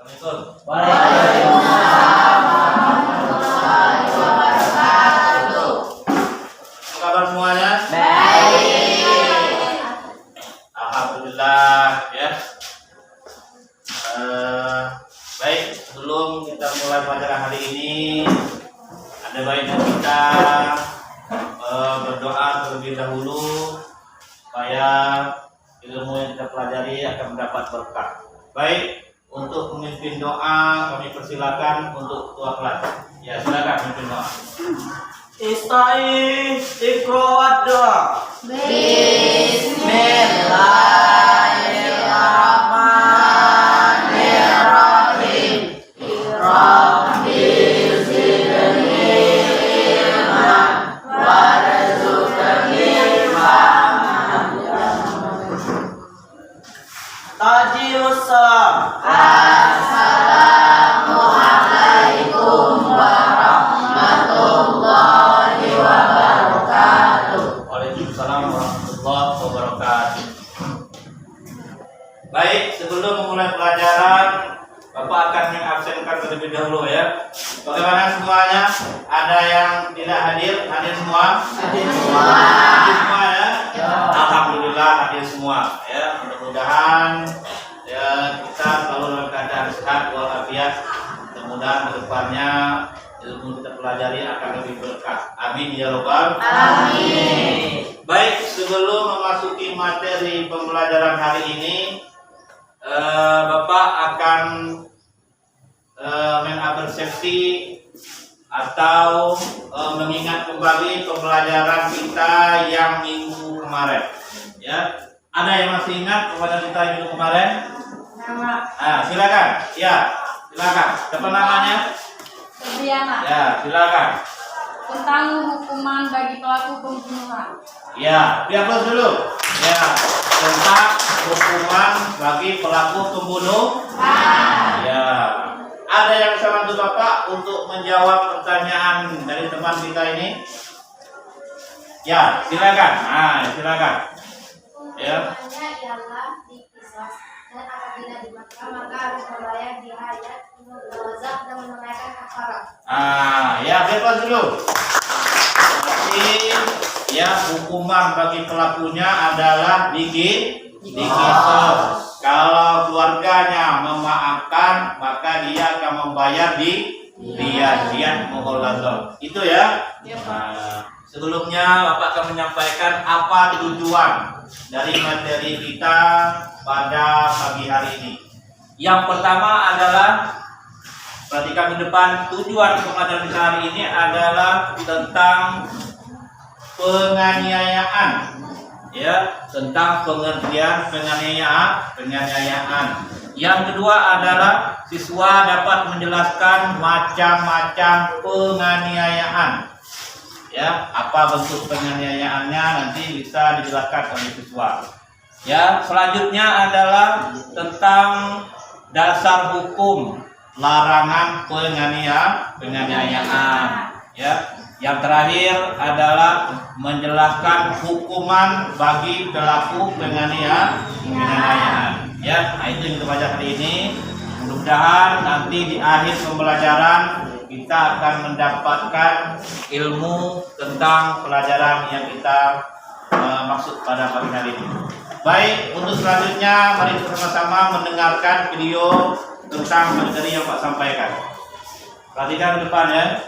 Assalamualaikum. Waalaikumsalam warahmatullahi wabarakatuh. Apa kabar semuanya? Baik. Alhamdulillah ya. Baik, sebelum kita mulai pelajaran hari ini, ada baiknya kita berdoa terlebih dahulu supaya ilmu yang kita pelajari akan mendapat berkah. Baik, untuk memimpin doa kami persilakan untuk ketua kelas. Ya, silakan memimpin doa. Istai iqra doa. Bismillahirrahmanirrahim. Rabbi zidni ilman warzuqni fahman. Tajirus salam. Assalamualaikum warahmatullahi wabarakatuh. Waalaikumsalam warahmatullahi wabarakatuh. Baik, sebelum memulai pelajaran, Bapak akan mengabsenkan terlebih dahulu ya. Bagaimana semuanya? Ada yang tidak hadir? Hadir semua? Hadir semua. Hadir semua ya? Ya. Alhamdulillah hadir semua ya. Mudah-mudahan ya kita selalu dalam keadaan sehat walafiat. Mudah-mudahan kedepannya ilmu kita pelajari akan lebih berkah. Amin ya robbal. Amin. Baik, sebelum memasuki materi pembelajaran hari ini, Bapak akan mengapresiasi atau mengingat kembali pembelajaran kita yang minggu kemarin. Ya, ada yang masih ingat pembelajaran kita minggu kemarin? Silakan. Ya, silakan. Siapa namanya? Febriana, Ya, silakan. tentang hukuman bagi pelaku pembunuhan. Ya, diaplus dulu. Ya, tentang hukuman bagi pelaku pembunuh. Ya, ada yang bisa bantu Bapak untuk menjawab pertanyaan dari teman kita ini? Ya, silakan. Silakan. Ya. Hukumannya ialah diqisas dan apabila dimakan maka harus membayar diyah, muzak dan menunaikan kafarah. Ya, bebas dulu. Jadi, ya hukuman bagi pelakunya adalah diqisas. Kalau keluarganya memaafkan, maka dia akan membayar diyah mughalladzah. Itu ya. Sebelumnya Bapak akan menyampaikan apa tujuan dari materi kita pada pagi hari ini. Yang pertama adalah, perhatikan di depan, tujuan pembelajaran kita hari ini adalah tentang penganiayaan, ya, tentang pengertian penganiayaan. Yang kedua adalah siswa dapat menjelaskan macam-macam penganiayaan. Ya, apa bentuk penganiayaannya nanti bisa dijelaskan oleh siswa. Ya, selanjutnya adalah tentang dasar hukum larangan penganiayaan. Ya, yang terakhir adalah menjelaskan hukuman bagi pelaku penganiayaan. Ya, itu yang kita baca hari ini. Mudah-mudahan nanti di akhir pembelajaran kita akan mendapatkan ilmu tentang pelajaran yang kita maksud pada pagi hari ini. Baik, untuk selanjutnya mari bersama-sama mendengarkan video tentang materi yang Pak sampaikan. Perhatikan ke depan ya.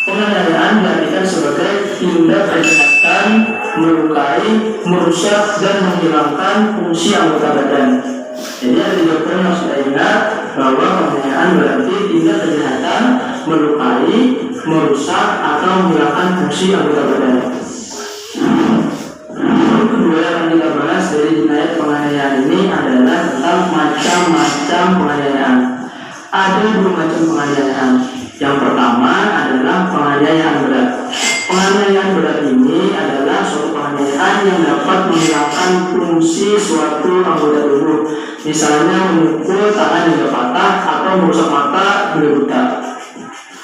Penganiayaan diartikan sebagai tindak kejahatan, melukai, merusak, dan menghilangkan fungsi anggota badan. Jadi ada tiga poin yang sudah ingat bahwa penganiayaan berarti tindak kejahatan, melukai, merusak, atau menghilangkan fungsi anggota badan. Yang kedua yang akan kita bahas dari jinayat penganiayaan ini adalah tentang macam-macam penganiayaan. Ada dua macam penganiayaan. Yang pertama adalah penganiayaan berat. Penganiayaan berat ini adalah suatu penganiayaan yang dapat menghilangkan fungsi suatu anggota tubuh, misalnya memukul tangan hingga patah atau merusak mata hingga buta.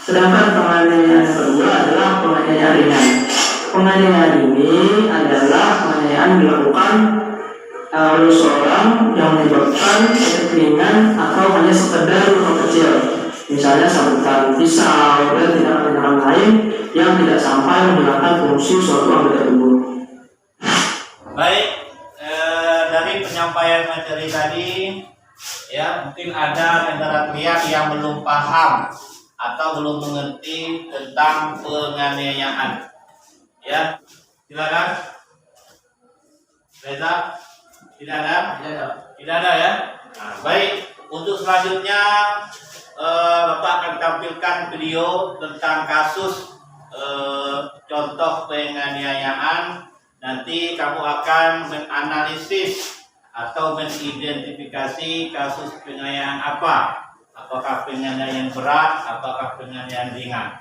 Sedangkan penganiayaan kedua adalah penganiayaan ringan. Penganiayaan ini adalah penganiayaan dilakukan oleh seorang yang menyebabkan sakit ringan atau hanya sekedar luka kecil, misalnya sabetan pisau dan tindakan-tindakan lain yang tidak sampai menghilangkan fungsi suatu anggota tubuh. Baik, dari penyampaian materi tadi, ya mungkin ada antara pihak yang belum paham atau belum mengerti tentang penganiayaan. Ya, silakan. Reza, tidak ada? Tidak ada ya. Nah, baik, untuk selanjutnya Bapak akan tampilkan video tentang kasus contoh penganiayaan. Nanti kamu akan menganalisis atau mengidentifikasi kasus penganiayaan apa. Apakah penganiayaan berat, apakah penganiayaan ringan.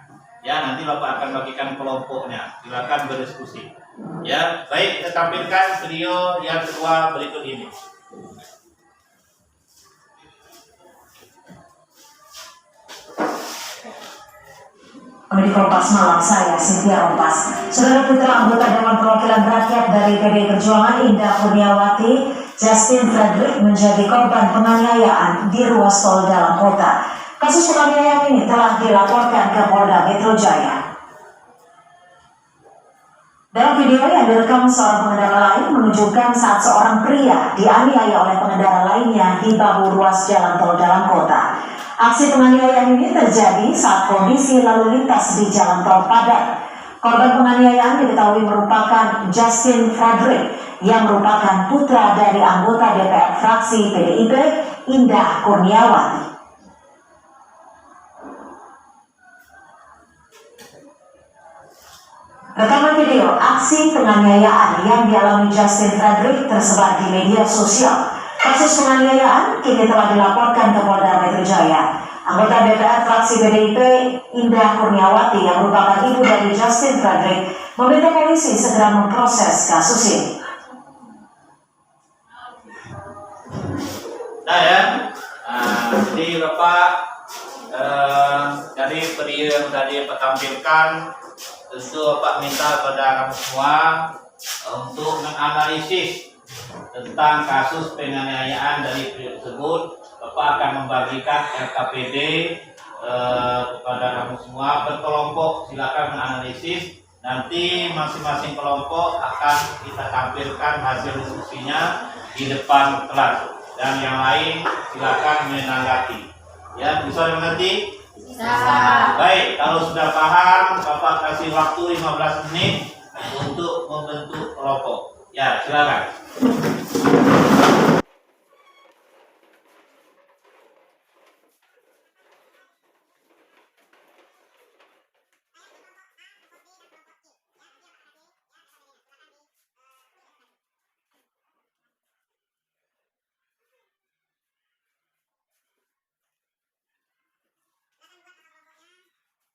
Ya, nanti Bapak akan bagikan kelompoknya. Silakan berdiskusi. Ya, baik, kita tampilkan video yang kedua berikut ini. Di Kompas Malam, saya Cynthia Rompas. Saudara putra anggota Dewan Perwakilan Rakyat dari PDI Perjuangan Indah Kurniawati, Justin Frederick menjadi korban penganiayaan di ruas tol dalam kota. Kasus penganiayaan ini telah dilaporkan ke Polda Metro Jaya. Dalam video yang direkam seorang pengendara lain menunjukkan saat seorang pria dianiaya oleh pengendara lainnya di bahu ruas jalan tol dalam kota. Aksi penganiayaan ini terjadi saat kondisi lalu lintas di jalan tol padat. Korban penganiayaan diketahui merupakan Justin Frederick yang merupakan putra dari anggota DPR fraksi PDIP Indah Kurniawati. Rekaman video aksi penganiayaan yang dialami Justin Frederick tersebar di media sosial. Kasus penganiayaan kini telah dilaporkan ke Polda Metro Jaya. Anggota DPR fraksi PDIP Indah Kurniawati yang merupakan ibu dari Justin Frederick meminta polisi segera memproses kasus ini. Nah ya, jadi Bapak dari video yang tadi Bapak tampilkan, tentu Bapak minta kepada kamu semua untuk menganalisis tentang kasus penganiayaan dari video tersebut. Bapak akan membagikan RKPD kepada kamu semua berkelompok. Silakan menganalisis. Nanti masing-masing kelompok akan kita tampilkan hasil diskusinya di depan kelas. Dan yang lain silakan menanggapi. Ya, bisa dimengerti? Bisa. Baik, kalau sudah paham, Bapak kasih waktu 15 menit untuk membentuk kelompok. Ya, silakan.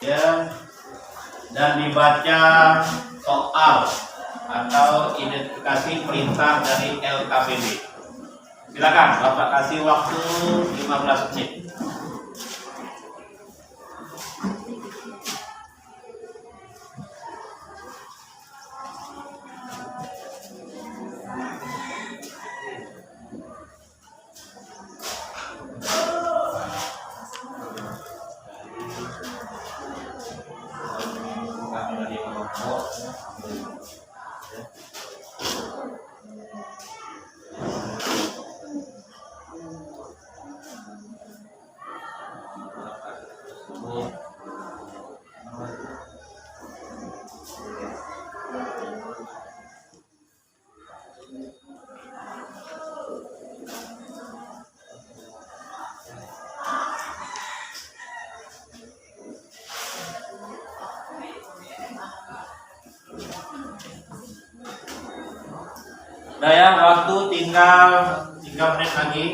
Ya, dan dibaca soal atau identifikasi perintah dari LKPD. Silakan, Bapak kasih waktu 15 menit. Nah ya, waktu tinggal 3 menit lagi.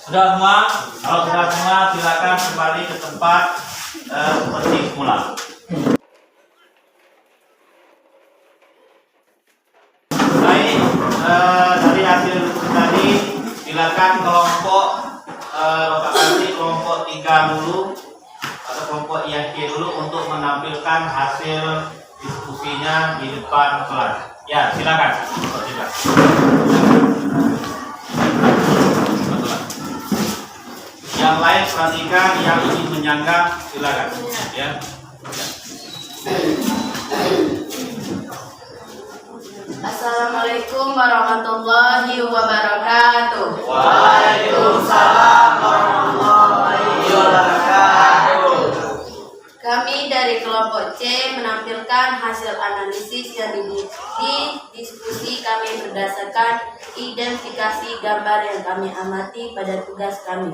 Sudah semua? Kalau sudah semua, silakan kembali ke tempat seperti semula. Baik, dari hasil tadi, silakan kelompok Bapak kasih kelompok 3 dulu atau kelompok IAC dulu untuk menampilkan hasil diskusinya di depan kelas. Ya, silakan. Yang lain perhatikan, yang ingin menyanggah silakan. Ya. Assalamualaikum warahmatullahi wabarakatuh. Waalaikumsalam warahmatullahi wabarakatuh. Kami dari kelompok C menampilkan hasil analisis yang diskusi kami berdasarkan identifikasi gambar yang kami amati pada tugas kami.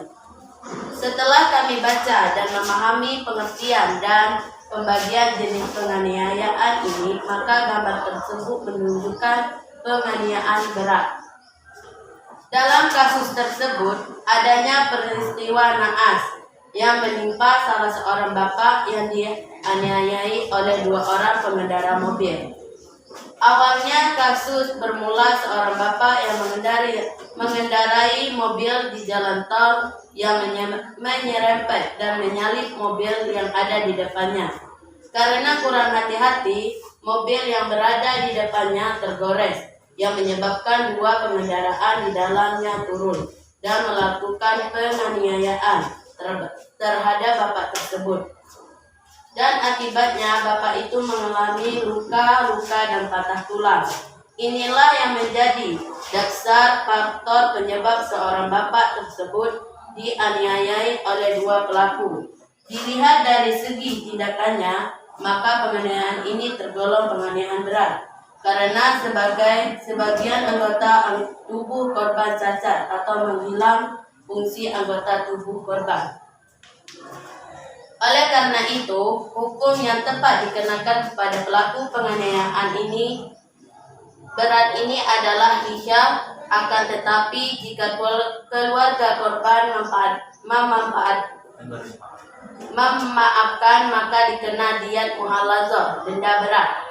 Setelah kami baca dan memahami pengertian dan pembagian jenis penganiayaan ini, maka gambar tersebut menunjukkan penganiayaan berat. Dalam kasus tersebut, adanya peristiwa naas yang menimpa salah seorang bapak yang dianiayai oleh 2 orang pengendara mobil. Awalnya kasus bermula seorang bapak yang mengendarai mobil di jalan tol yang menyerempet dan menyalip mobil yang ada di depannya. Karena kurang hati-hati, mobil yang berada di depannya tergores, yang menyebabkan 2 pengendaraan di dalamnya turun dan melakukan penganiayaan terhadap bapak tersebut. Dan akibatnya bapak itu mengalami luka-luka dan patah tulang. Inilah yang menjadi dasar faktor penyebab seorang bapak tersebut dianiayai oleh 2 pelaku. Dilihat dari segi tindakannya, maka penganiayaan ini tergolong penganiayaan berat karena sebagian anggota tubuh korban cacat atau menghilang fungsi anggota tubuh korban. Oleh karena itu, hukum yang tepat dikenakan kepada pelaku penganiayaan ini berat ini adalah hijab. Akan tetapi jika keluarga korban memaafkan, maka dikena diyat muhalazah, denda berat.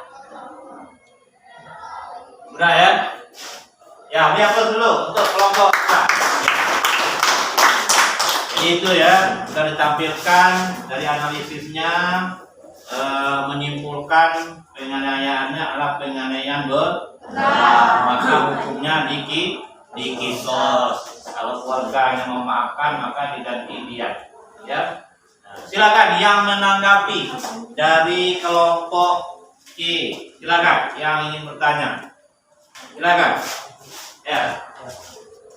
Udah ya? Ya, ini apa dulu untuk kelompok A. Jadi itu ya, sudah ditampilkan dari analisisnya, menyimpulkan penganiayaannya adalah penganiayaan berat. Maka hukumnya dikisos. Kalau keluarga yang memaafkan, maka diganti diyat. Ya. Silakan yang menanggapi dari kelompok C. Silakan yang ingin bertanya. Silakan. Ya.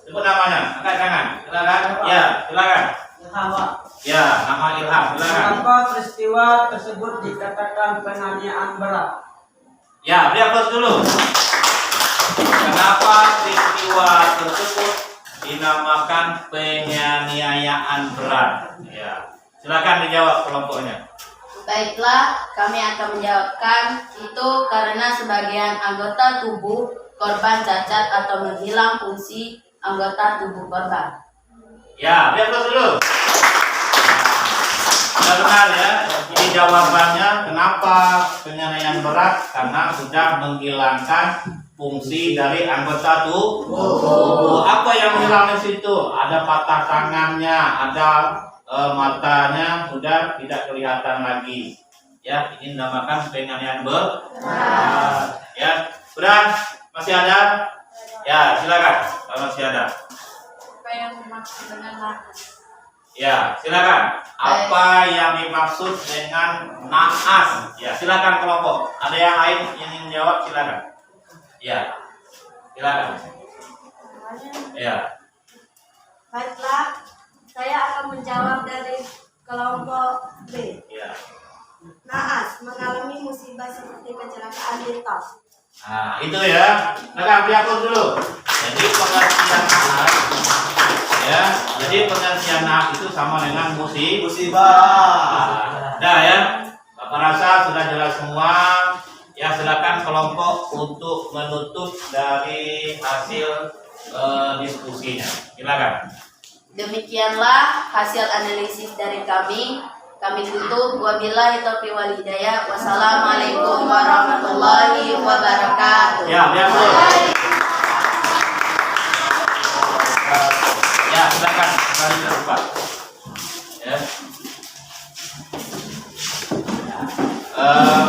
Sebut namanya, angkat tangan. Silakan. Ya, silakan. Ilham, Pak. Ya, nama Ilham. Silakan. Kenapa peristiwa tersebut dikatakan penganiayaan berat? Ya, beri aplaus dulu. Kenapa peristiwa tersebut dinamakan penganiayaan berat? Ya. Silakan dijawab kelompoknya. Baiklah, kami akan menjawabkan itu karena sebagian anggota tubuh korban cacat atau menghilang fungsi anggota tubuh korban. Ya, biar terus dulu. Sudah benar ya. Ini jawabannya kenapa penganiayaan berat, karena sudah menghilangkan fungsi dari anggota tubuh. Apa yang hilang di situ? Ada patah tangannya, ada matanya sudah tidak kelihatan lagi. Ya, ini dinamakan penganiayaan berat. Ya, sudah masih ada? Ya, silakan. Kalau masih ada. Apa yang dimaksud dengan naas? Ya, silakan. Apa yang dimaksud dengan naas? Ya, silakan kelompok. Ada yang lain yang ingin jawab? Silakan. Ya, silakan. Ya. Baiklah, saya akan menjawab dari kelompok B. Ya. Naas, mengalami musibah seperti kecelakaan di tol. Nah, itu ya. Silakan diatur dulu. Jadi pengertian naas, ya. Jadi pengertian naas itu sama dengan musibah. Nah, ya. Bapak rasa sudah jelas semua. Ya, silakan kelompok untuk menutup dari hasil diskusinya. Silakan. Demikianlah hasil analisis dari kami. Kami tutup. Wabillahi taufiq wal hidayah. Wassalamualaikum warahmatullahi wabarakatuh. Ya, biar dulu. Ya, silakan kembali ke tempat. Ya.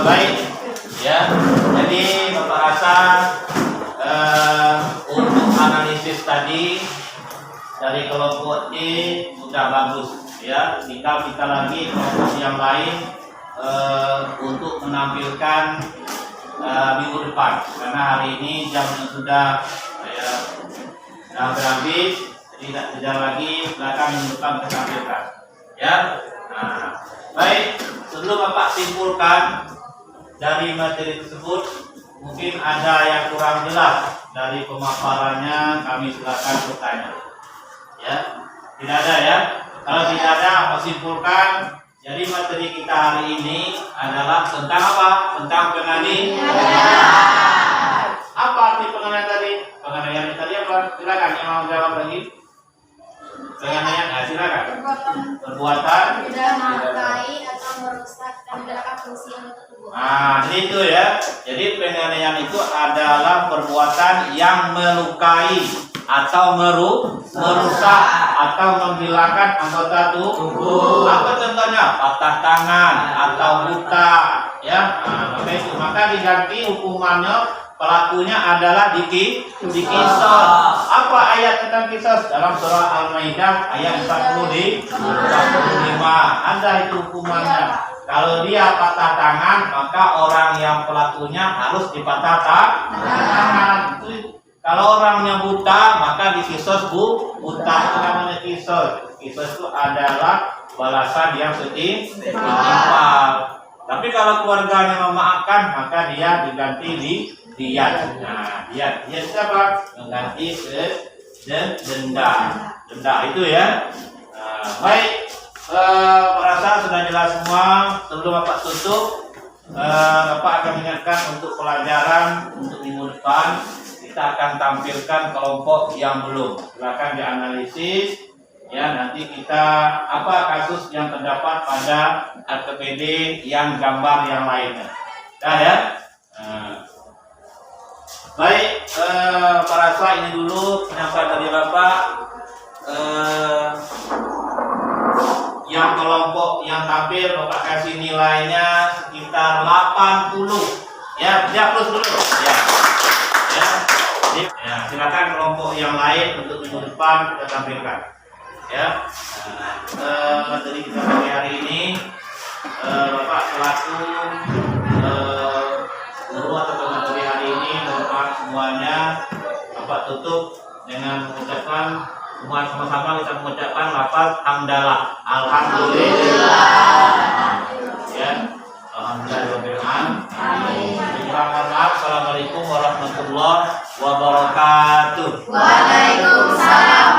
Baik. Ya. Jadi Bapak rasa untuk analisis tadi dari kelompok C sudah bagus ya. Tinggal kita lagi kelompok yang lain untuk menampilkan minggu depan, karena hari ini jamnya sudah berhabis, tidak kejar lagi, silakan minggu depan kita tampilkan ya. Nah, baik, sebelum Bapak simpulkan dari materi tersebut, mungkin ada yang kurang jelas dari pemaparannya, kami silakan bertanya ya. Tidak ada ya? Kalau tidak ada, Bapak simpulkan. Jadi materi kita hari ini adalah tentang apa? Tentang penganiayaan. Apa arti penganiayaan tadi? Penganiayaan tadi apa? Silakan yang mau jawab lagi. Penganiayaan, silakan. Perbuatan tidak melukai atau merusak dan menggerakkan fungsi anggota tubuh. Nah, itu ya. Jadi penganiayaan itu adalah perbuatan yang melukai atau merusak atau menghilangkan anggota tubuh. Apa contohnya? Patah tangan atau buta, ya. Nah, maka diganti hukumannya, pelakunya adalah dikisos. Apa ayat tentang kisos? Dalam surah Al-Maidah ayat 45. Ada itu hukumannya. Kalau dia patah tangan, maka orang yang pelakunya harus dipatah tangan. Kalau orangnya buta, maka dikisos buta. Itu namanya kisos. Kisos itu adalah balasan yang setimpal. Tapi kalau keluarganya memaafkan, maka dia diganti diyat. Nah, diyat siapa? Mengganti denda. Denda itu ya. Nah, baik. Perasaan sudah jelas semua. Sebelum Bapak tutup, Bapak akan ingatkan untuk pelajaran untuk minggu depan. Kita akan tampilkan kelompok yang belum. Silakan dianalisis. Ya, nanti kita apa kasus yang terdapat pada RKPD yang gambar yang lainnya. Ya. Baik, para siswa, ini dulu penyampaian dari Bapak. Yang kelompok yang tampil Bapak kasih nilainya sekitar 80. Ya, dia plus dulu. Ya, silakan kelompok yang lain untuk minggu depan kita tampilkan. Ya, materi kita pagi hari ini, Bapak selaku guru atau pemateri hari ini, mohon maaf semuanya. Bapak tutup dengan mengucapkan, semua sama-sama kita mengucapkan lafaz hamdalah. Alhamdulillah. Ya, alhamdulillah. Assalamualaikum warahmatullahi wabarakatuh. Waalaikumsalam